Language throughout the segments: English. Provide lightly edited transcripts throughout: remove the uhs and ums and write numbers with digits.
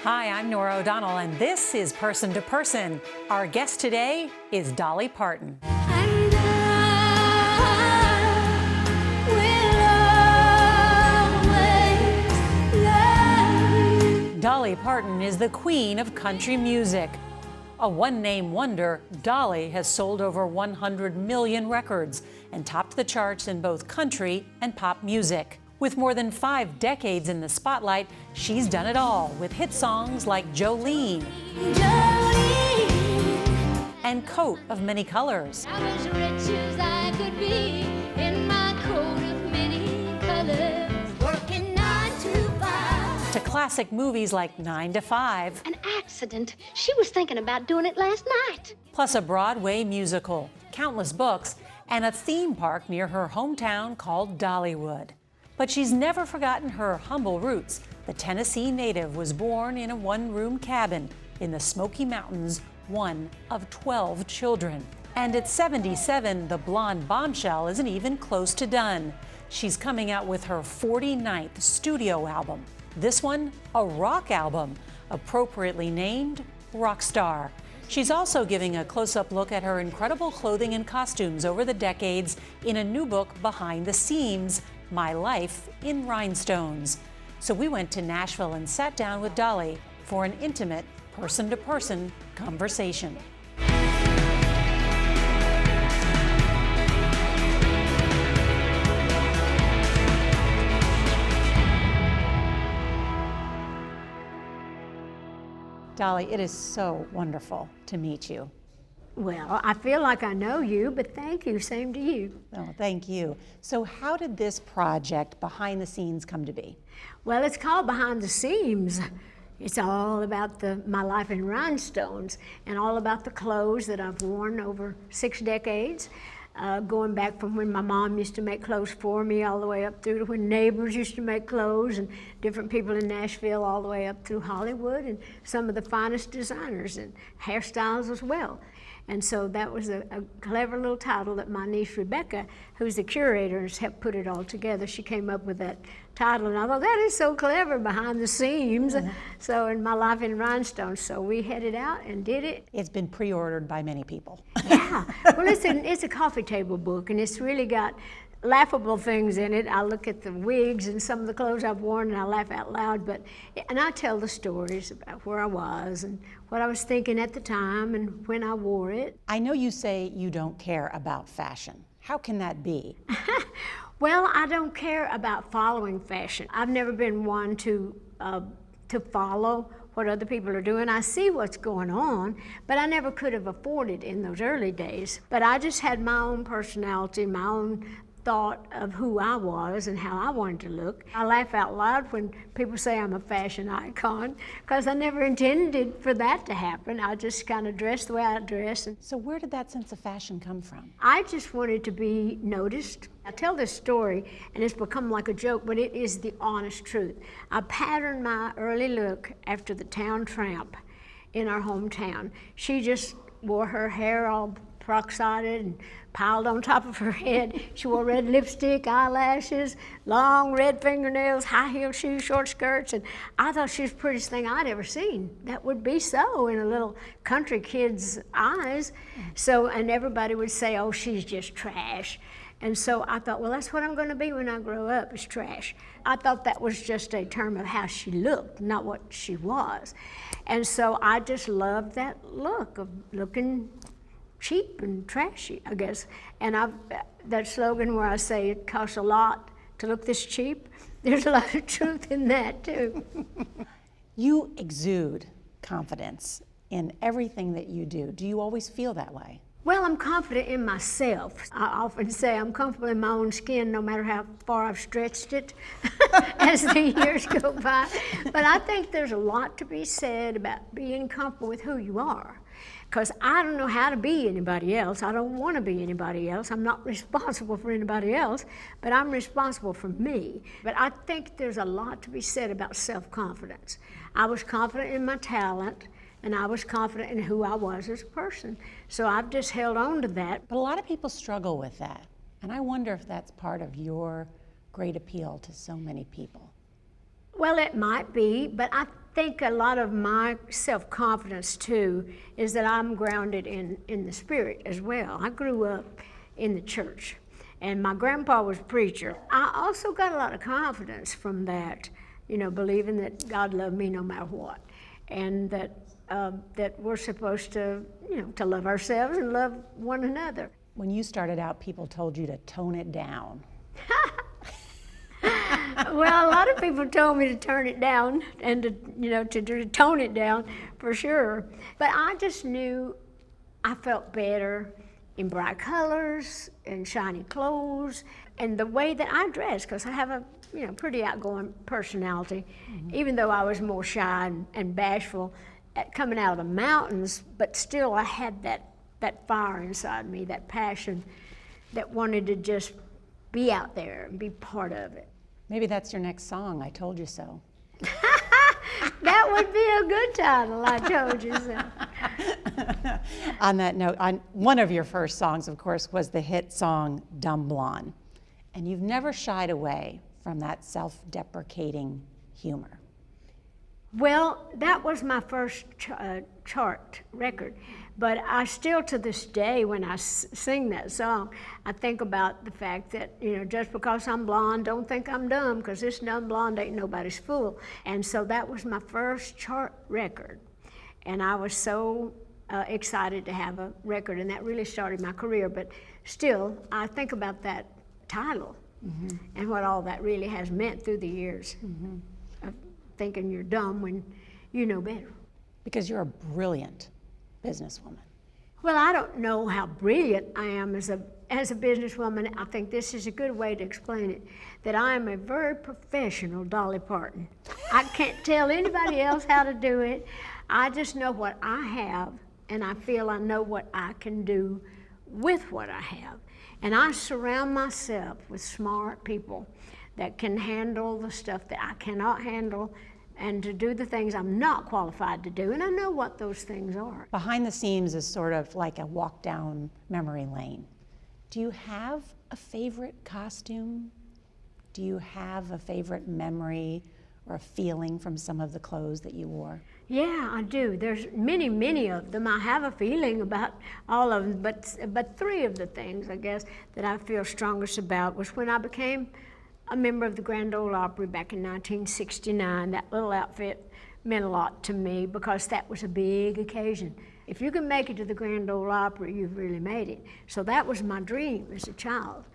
Hi, I'm Norah O'Donnell, and this is Person to Person. Our guest today is Dolly Parton. Dolly Parton is the queen of country music. A one-name wonder, Dolly has sold over 100 million records and topped the charts in both country and pop music. With more than 5 decades in the spotlight, she's done it all with hit songs like Jolene and Coat of Many Colors. I was rich as I could be in my coat of many colors, working 9 to 5. To classic movies like 9 to 5. An accident. She was thinking about doing it last night. Plus a Broadway musical, countless books, and a theme park near her hometown called Dollywood. But she's never forgotten her humble roots. The Tennessee native was born in a one-room cabin in the Smoky Mountains, one of 12 children. And at 77, the blonde bombshell isn't even close to done. She's coming out with her 49th studio album. This one, a rock album, appropriately named Rockstar. She's also giving a close-up look at her incredible clothing and costumes over the decades in a new book, Behind the Seams, My Life in Rhinestones. So we went to Nashville and sat down with Dolly for an intimate, person-to-person conversation. Dolly, it is so wonderful to meet you. Well, I feel like I know you, but thank you. Same to you. Oh, thank you. So how did this project, Behind the Scenes, come to be? Well, it's called Behind the Seams. It's all about my life in rhinestones and all about the clothes that I've worn over 6 decades, going back from when my mom used to make clothes for me all the way up through to when neighbors used to make clothes and different people in Nashville all the way up through Hollywood and some of the finest designers and hairstyles as well. And so that was a clever little title that my niece Rebecca, who's the curator, has helped put it all together. She came up with that title, and I thought, that is so clever, Behind the Seams. Mm-hmm. So in My Life in Rhinestones, so we headed out and did it. It's been pre-ordered by many people. Yeah, well, it's a coffee table book, and it's really got laughable things in it. I look at the wigs and some of the clothes I've worn and I laugh out loud, and I tell the stories about where I was and what I was thinking at the time and when I wore it. I know you say you don't care about fashion. How can that be? Well, I don't care about following fashion. I've never been one to follow what other people are doing. I see what's going on, but I never could have afforded in those early days. But I just had my own personality, my own thought of who I was and how I wanted to look. I laugh out loud when people say I'm a fashion icon, because I never intended for that to happen. I just kind of dressed the way I dress. So where did that sense of fashion come from? I just wanted to be noticed. I tell this story, and it's become like a joke, but it is the honest truth. I patterned my early look after the town tramp in our hometown. She just wore her hair all peroxided and piled on top of her head. She wore red lipstick, eyelashes, long red fingernails, high-heeled shoes, short skirts, and I thought she was the prettiest thing I'd ever seen. That would be so in a little country kid's eyes. So, and everybody would say, oh, she's just trash. And so I thought, well, that's what I'm going to be when I grow up, is trash. I thought that was just a term of how she looked, not what she was. And so I just loved that look of looking cheap and trashy, I guess. And that slogan where I say it costs a lot to look this cheap, there's a lot of truth in that too. You exude confidence in everything that you do. Do you always feel that way? Well, I'm confident in myself. I often say I'm comfortable in my own skin no matter how far I've stretched it as the years go by. But I think there's a lot to be said about being comfortable with who you are. Because I don't know how to be anybody else. I don't want to be anybody else. I'm not responsible for anybody else, but I'm responsible for me. But I think there's a lot to be said about self-confidence. I was confident in my talent, and I was confident in who I was as a person. So I've just held on to that. But a lot of people struggle with that, and I wonder if that's part of your great appeal to so many people. Well, it might be, but think a lot of my self-confidence too is that I'm grounded in the spirit as well. I grew up in the church, and my grandpa was a preacher. I also got a lot of confidence from that, you know, believing that God loved me no matter what, and that that we're supposed to, you know, to love ourselves and love one another. When you started out, people told you to tone it down. Well, a lot of people told me to turn it down and to, you know, to tone it down for sure. But I just knew I felt better in bright colors and shiny clothes and the way that I dress, because I have a, you know, pretty outgoing personality, even though I was more shy and bashful coming out of the mountains, but still I had that fire inside me, that passion that wanted to just be out there and be part of it. Maybe that's your next song, I Told You So. That would be a good title, I Told You So. On that note, one of your first songs, of course, was the hit song Dumb Blonde. And you've never shied away from that self-deprecating humor. Well, that was my first chart record, but I still, to this day, when I sing that song, I think about the fact that, you know, just because I'm blonde, don't think I'm dumb, because this dumb blonde ain't nobody's fool. And so that was my first chart record, and I was so excited to have a record, and that really started my career. But still, I think about that title and what all that really has meant through the years. Of thinking you're dumb when you know better. Because you're a brilliant businesswoman. Well, I don't know how brilliant I am as a businesswoman. I think this is a good way to explain it, that I am a very professional Dolly Parton. I can't tell anybody else how to do it. I just know what I have, and I feel I know what I can do with what I have. And I surround myself with smart people that can handle the stuff that I cannot handle, and to do the things I'm not qualified to do, and I know what those things are. Behind the scenes is sort of like a walk down memory lane. Do you have a favorite costume? Do you have a favorite memory or a feeling from some of the clothes that you wore? Yeah, I do. There's many, many of them. I have a feeling about all of them, but three of the things, I guess, that I feel strongest about was when I became a member of the Grand Ole Opry back in 1969. That little outfit meant a lot to me because that was a big occasion. If you can make it to the Grand Ole Opry, you've really made it. So that was my dream as a child,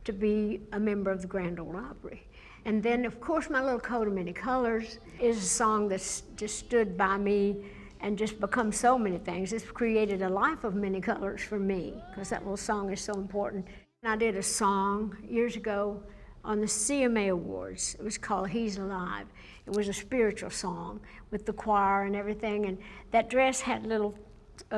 to be a member of the Grand Ole Opry. And then, of course, My Little Coat of Many Colors is a song that's just stood by me and just become so many things. It's created a life of many colors for me, because that little song is so important. And I did a song years ago on the CMA Awards. It was called He's Alive. It was a spiritual song with the choir and everything, and that dress had little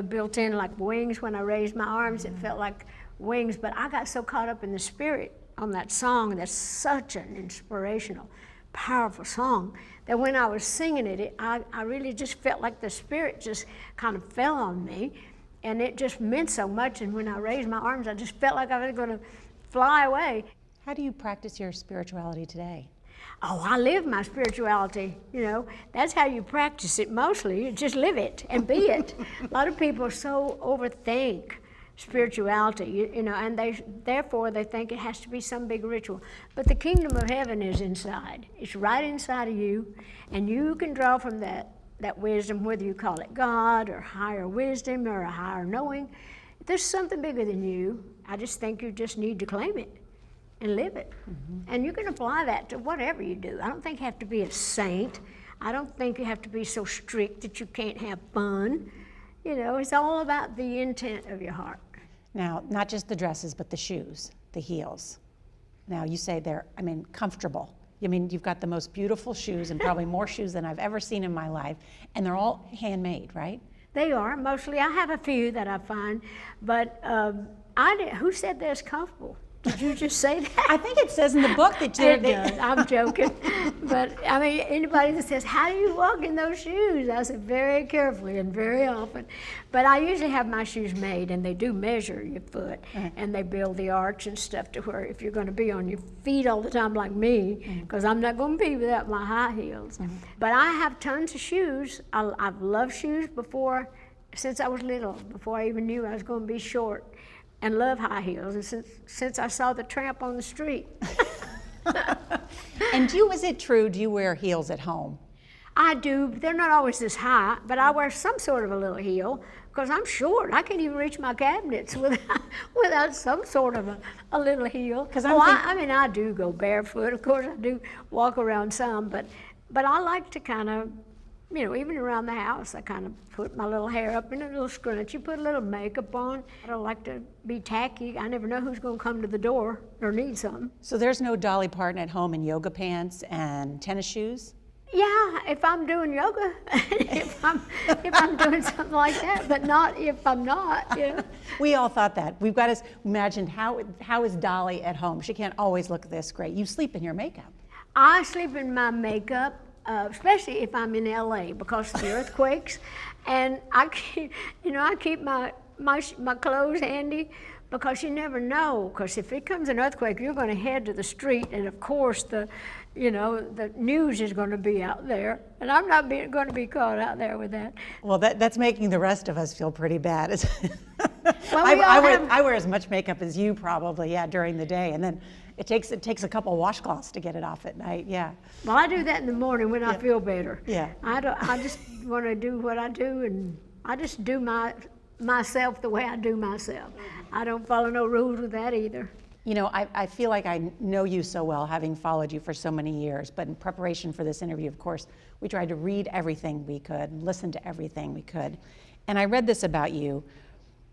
built in like wings. When I raised my arms, it felt like wings, but I got so caught up in the spirit on that song. That's such an inspirational, powerful song that when I was singing it, I really just felt like the spirit just kind of fell on me, and it just meant so much. And when I raised my arms, I just felt like I was going to fly away. How do you practice your spirituality today? Oh, I live my spirituality, you know. That's how you practice it mostly. You just live it and be it. A lot of people so overthink spirituality, you know, and therefore they think it has to be some big ritual. But the kingdom of heaven is inside. It's right inside of you, and you can draw from that wisdom, whether you call it God or higher wisdom or a higher knowing. There's something bigger than you. I just think you just need to claim it and live it. And you can apply that to whatever you do. I don't think you have to be a saint. I don't think you have to be so strict that you can't have fun. You know, it's all about the intent of your heart. Now, not just the dresses, but the shoes, the heels. Now, you say they're, comfortable. I mean, you've got the most beautiful shoes, and probably more shoes than I've ever seen in my life, and they're all handmade, right? They are, mostly. I have a few that I find, but who said they're comfortable? Did you just say that? I think it says in the book that It does. I'm joking. But I mean, anybody that says, how do you walk in those shoes? I said, very carefully and very often. But I usually have my shoes made, and they do measure your foot, and they build the arch and stuff to where if you're going to be on your feet all the time like me, because I'm not going to be without my high heels. But I have tons of shoes. I've loved shoes since I was little, before I even knew I was going to be short. And love high heels, and since I saw the tramp on the street. And is it true, do you wear heels at home? I do. They're not always this high, but I wear some sort of a little heel because I'm short. I can't even reach my cabinets without some sort of a little heel. I do go barefoot. Of course, I do walk around some, but I like to kind of, even around the house, I kind of put my little hair up in a little scrunchie, put a little makeup on. I don't like to be tacky. I never know who's going to come to the door or need something. So there's no Dolly Parton at home in yoga pants and tennis shoes? Yeah, if I'm doing yoga, if I'm doing something like that, but not if I'm not. We all thought that. We've got to imagine how is Dolly at home? She can't always look this great. You sleep in your makeup. I sleep in my makeup. Especially if I'm in LA because of the earthquakes, and I keep my clothes handy because you never know. Because if it comes an earthquake, you're going to head to the street, and of course the news is going to be out there, and I'm not going to be caught out there with that. Well, that's making the rest of us feel pretty bad. Well, I wear as much makeup as you probably, during the day, and then it takes a couple washcloths to get it off at night. Yeah. Well, I do that in the morning when I feel better. Yeah. I just want to do what I do, and I just do myself the way I do myself. I don't follow no rules with that either. I feel like I know you so well, having followed you for so many years, but in preparation for this interview, of course, we tried to read everything we could, listen to everything we could. And I read this about you.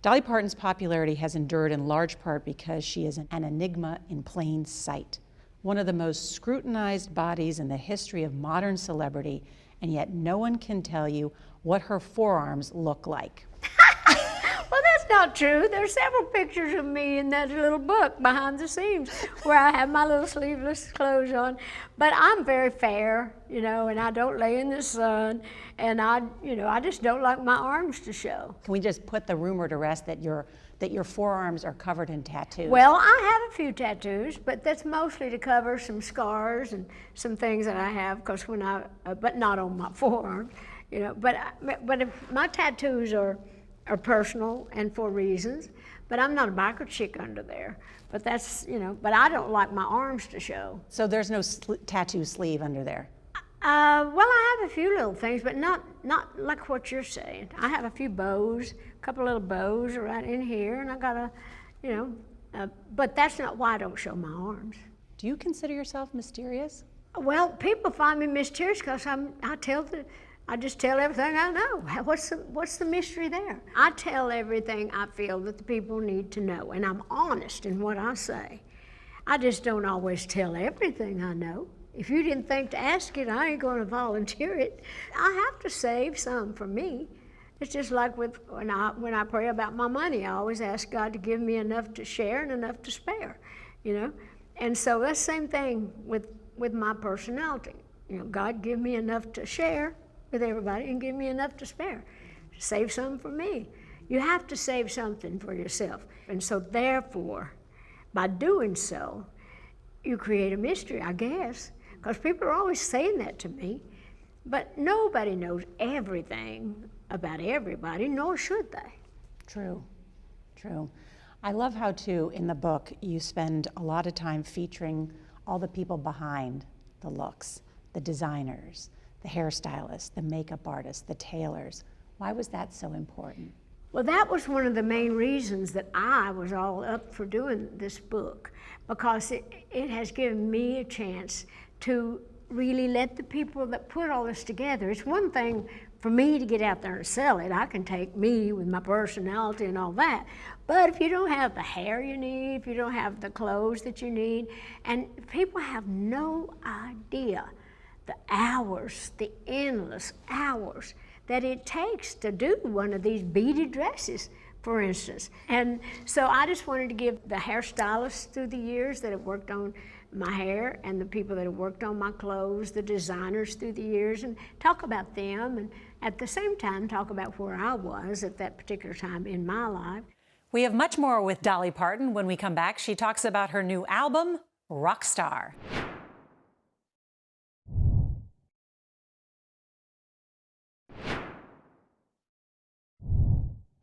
Dolly Parton's popularity has endured in large part because she is an enigma in plain sight, one of the most scrutinized bodies in the history of modern celebrity, and yet no one can tell you what her forearms look like. Well, that's not true. There's several pictures of me in that little book, Behind the Scenes, where I have my little sleeveless clothes on. But I'm very fair, and I don't lay in the sun, and I just don't like my arms to show. Can we just put the rumor to rest that your forearms are covered in tattoos? Well, I have a few tattoos, but that's mostly to cover some scars and some things that I have, but not on my forearms, But if my tattoos are personal and for reasons, but I'm not a biker chick under there. But that's, but I don't like my arms to show. So there's no tattoo sleeve under there? Well, I have a few little things, but not like what you're saying. I have a few bows, a couple little bows right in here, and I got but that's not why I don't show my arms. Do you consider yourself mysterious? Well, people find me mysterious because I just tell everything I know. What's the mystery there? I tell everything I feel that the people need to know, and I'm honest in what I say. I just don't always tell everything I know. If you didn't think to ask it, I ain't going to volunteer it. I have to save some for me. It's just like when I pray about my money, I always ask God to give me enough to share and enough to spare, And so that's the same thing with my personality. God give me enough to share with everybody and give me enough to spare. Save some for me. You have to save something for yourself. And so therefore, by doing so, you create a mystery, I guess, because people are always saying that to me. But nobody knows everything about everybody, nor should they. True. I love how, too, in the book, you spend a lot of time featuring all the people behind the looks, the designers, the hairstylists, the makeup artists, the tailors. Why was that so important? Well, that was one of the main reasons that I was all up for doing this book, because it has given me a chance to really let the people that put all this together. It's one thing for me to get out there and sell it. I can take me with my personality and all that. But if you don't have the hair you need, if you don't have the clothes that you need, and people have no idea the hours, the endless hours that it takes to do one of these beaded dresses for instance. And so I just wanted to give the hairstylists through the years that have worked on my hair and the people that have worked on my clothes, the designers through the years, and talk about them, and at the same time talk about where I was at that particular time in my life. We have much more with Dolly Parton when we come back. She talks about her new album, Rockstar.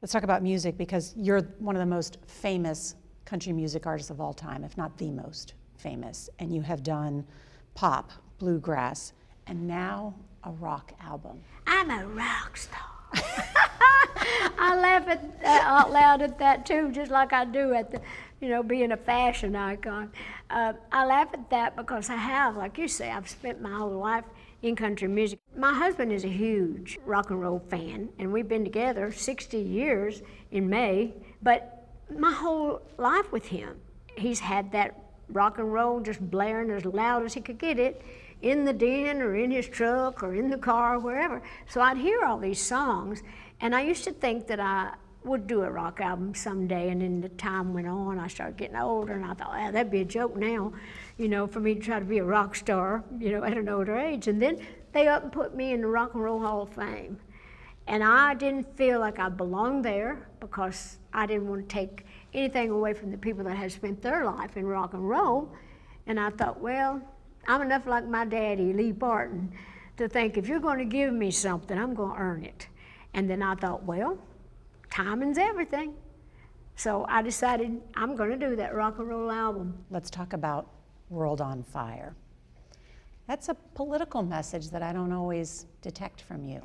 Let's talk about music, because you're one of the most famous country music artists of all time, if not the most famous. And you have done pop, bluegrass, and now a rock album. I'm a rock star. I laugh out loud at that too, just like I do at the, being a fashion icon. I laugh at that because I have, like you say, I've spent my whole life in country music. My husband is a huge rock and roll fan, and we've been together 60 years in May, but my whole life with him, he's had that rock and roll just blaring as loud as he could get it in the den or in his truck or in the car or wherever. So I'd hear all these songs, and I used to think that I would do a rock album someday, and then the time went on, I started getting older, and I thought, that'd be a joke now, for me to try to be a rock star, at an older age. And then they up and put me in the Rock and Roll Hall of Fame. And I didn't feel like I belonged there because I didn't want to take anything away from the people that had spent their life in rock and roll. And I thought, well, I'm enough like my daddy, Lee Parton, to think if you're going to give me something, I'm going to earn it. And then I thought, well, timing's everything. So I decided I'm going to do that rock and roll album. Let's talk about World on Fire. That's a political message that I don't always detect from you.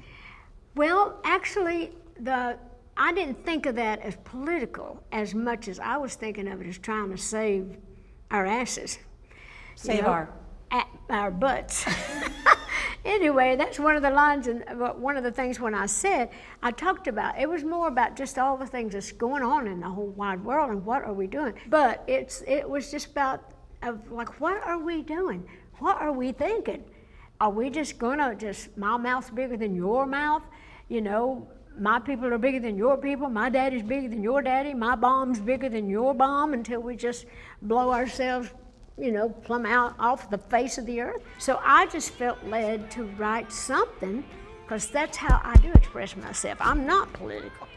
Well, actually, I didn't think of that as political as much as I was thinking of it as trying to save our asses. Save our butts. Anyway, that's one of the lines, and one of the things when I said, I talked about, it was more about just all the things that's going on in the whole wide world and what are we doing. But it was just about, what are we doing? What are we thinking? Are we just gonna my mouth's bigger than your mouth? My people are bigger than your people, my daddy's bigger than your daddy, my bomb's bigger than your bomb, until we just blow ourselves plumb out off the face of the earth. So I just felt led to write something, because that's how I do express myself. I'm not political,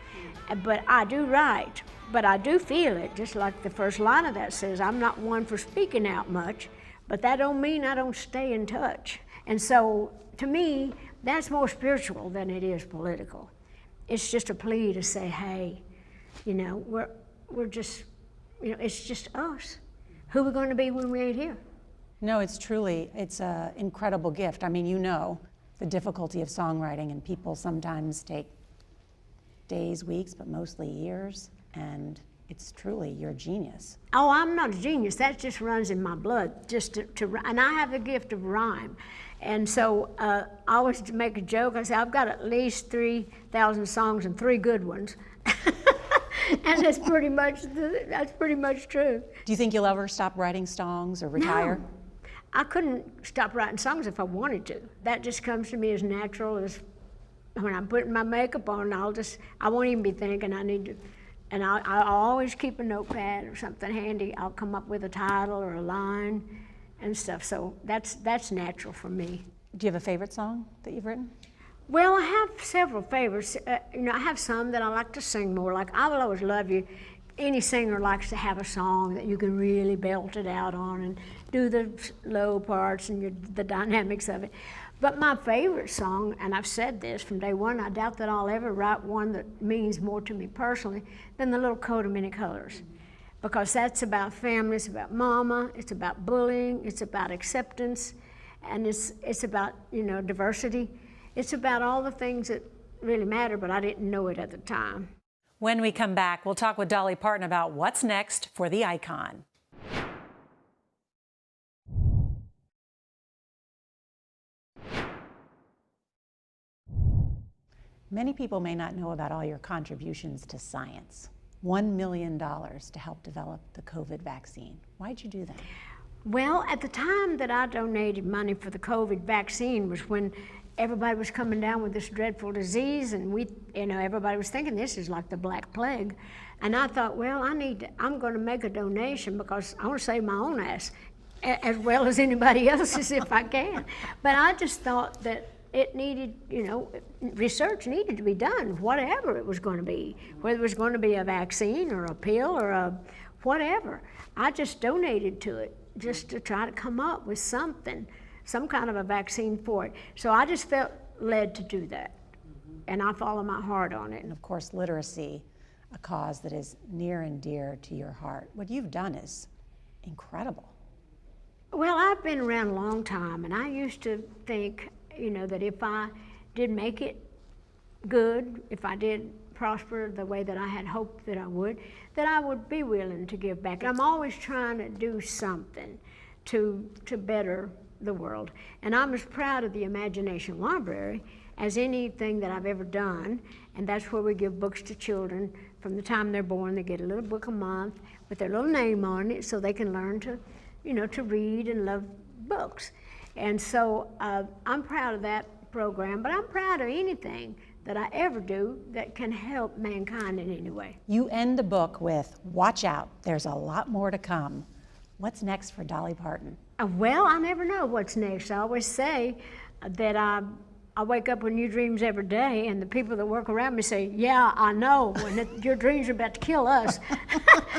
but I do write, but I do feel it, just like the first line of that says, I'm not one for speaking out much, but that don't mean I don't stay in touch. And so to me, that's more spiritual than it is political. It's just a plea to say, hey, we're just, it's just us. Who are we going to be when we ain't here? No, it's an incredible gift. I mean, the difficulty of songwriting, and people sometimes take days, weeks, but mostly years, and it's truly your genius. Oh, I'm not a genius. That just runs in my blood, and I have the gift of rhyme. And so I always make a joke. I say, I've got at least 3,000 songs and 3 good ones. And that's pretty much true. Do you think you'll ever stop writing songs or retire? No. I couldn't stop writing songs if I wanted to. That just comes to me as natural as when I'm putting my makeup on. I won't even be thinking I need to. And I'll always keep a notepad or something handy. I'll come up with a title or a line and stuff. So that's natural for me. Do you have a favorite song that you've written? Well, I have several favorites. I have some that I like to sing more. Like I Will Always Love You. Any singer likes to have a song that you can really belt it out on and do the low parts and the dynamics of it. But my favorite song, and I've said this from day one, I doubt that I'll ever write one that means more to me personally than The Little Coat of Many Colors. Because that's about family, it's about mama, it's about bullying, it's about acceptance, and it's about, diversity. It's about all the things that really matter, but I didn't know it at the time. When we come back, we'll talk with Dolly Parton about what's next for the icon. Many people may not know about all your contributions to science. $1 million to help develop the COVID vaccine. Why'd you do that? Well, at the time that I donated money for the COVID vaccine was when everybody was coming down with this dreadful disease, and everybody was thinking this is like the Black Plague. And I thought, well, I'm going to make a donation because I want to save my own ass as well as anybody else's if I can. But I just thought that it needed, research needed to be done, whatever it was going to be, whether it was going to be a vaccine or a pill or a whatever. I just donated to it just to try to come up with something, some kind of a vaccine for it. So I just felt led to do that, and I follow my heart on it. And of course, literacy, a cause that is near and dear to your heart. What you've done is incredible. Well, I've been around a long time, and I used to think, that if I did make it good, if I did prosper the way that I had hoped that I would be willing to give back. I'm always trying to do something to better the world. And I'm as proud of the Imagination Library as anything that I've ever done. And that's where we give books to children. From the time they're born, they get a little book a month with their little name on it so they can learn to, to read and love books. And so I'm proud of that program, but I'm proud of anything that I ever do that can help mankind in any way. You end the book with, watch out, there's a lot more to come. What's next for Dolly Parton? Well, I never know what's next. I always say that I wake up with new dreams every day, and the people that work around me say, yeah, I know, when your dreams are about to kill us.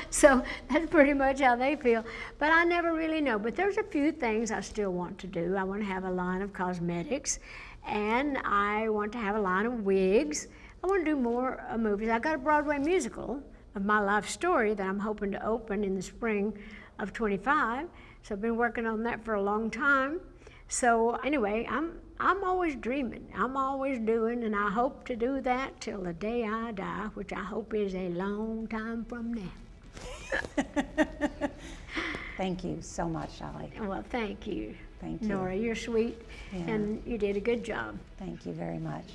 So that's pretty much how they feel. But I never really know. But there's a few things I still want to do. I want to have a line of cosmetics, and I want to have a line of wigs. I want to do more movies. I got a Broadway musical of my life story that I'm hoping to open in the spring of 25. So I've been working on that for a long time. So anyway, I'm always dreaming. I'm always doing, and I hope to do that till the day I die, which I hope is a long time from now. Thank you so much, Dolly. Well, thank you. Thank you. Nora, you're sweet, Yeah. and you did a good job. Thank you very much.